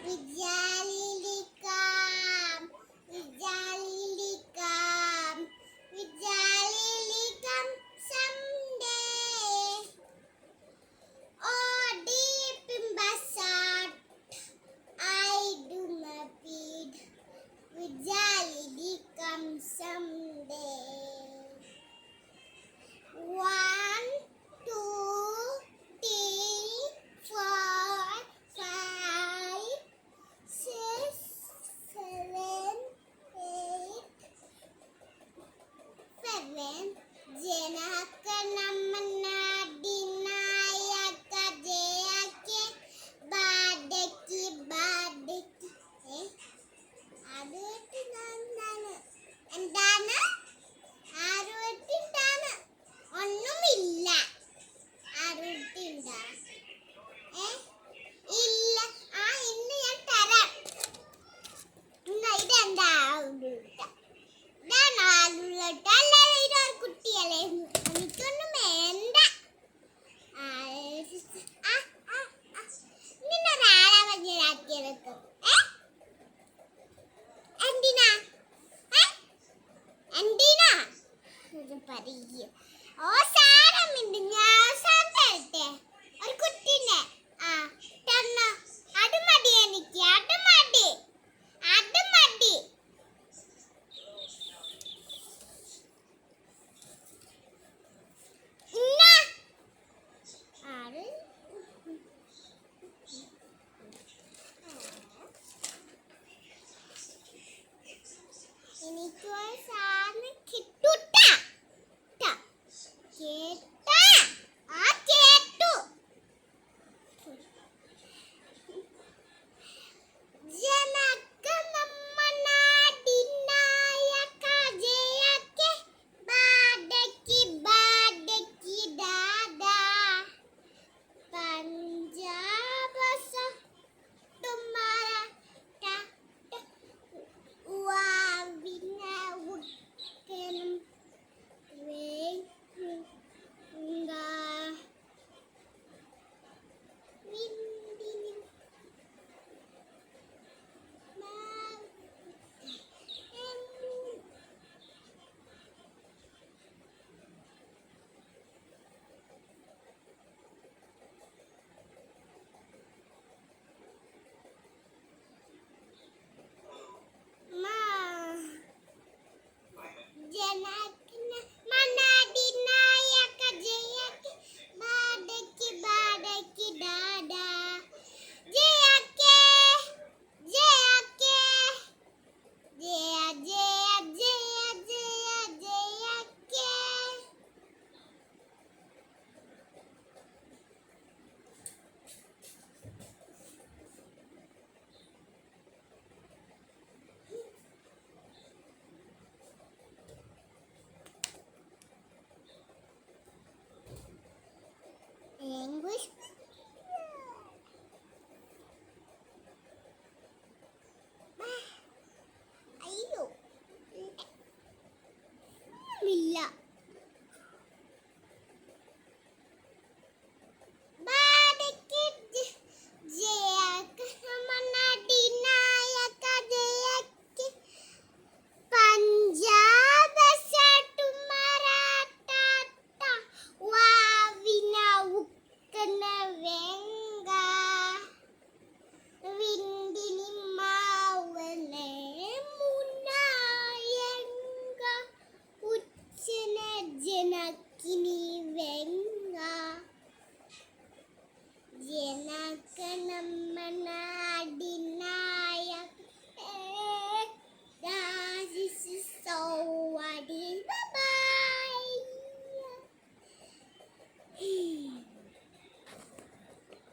Vijali come, Vijali come, Vijali come someday. Oh, deep in Basat, I do my bid. Vijali come someday. 1, 2, 3, 4, 5, 6, 7, 8, 7. Jenaka namana dinayaka jayake badaki badaki. Adutti nandana. Endana? Arutti ndana. ഒന്നുമില്ല. ആരുട്ടിണ്ടാ? ഇല്ല. ഇന്ന് ഞാൻ തരാം. ഇതെന്താ ഇതൊരു കുട്ടിയല്ലേ, എനിക്കൊന്നും വേണ്ട. നിന്നൊരാളെ മഞ്ഞാക്കിയെടുക്കും. എന്തിനാ എന്തിനാ പറയ? ഓ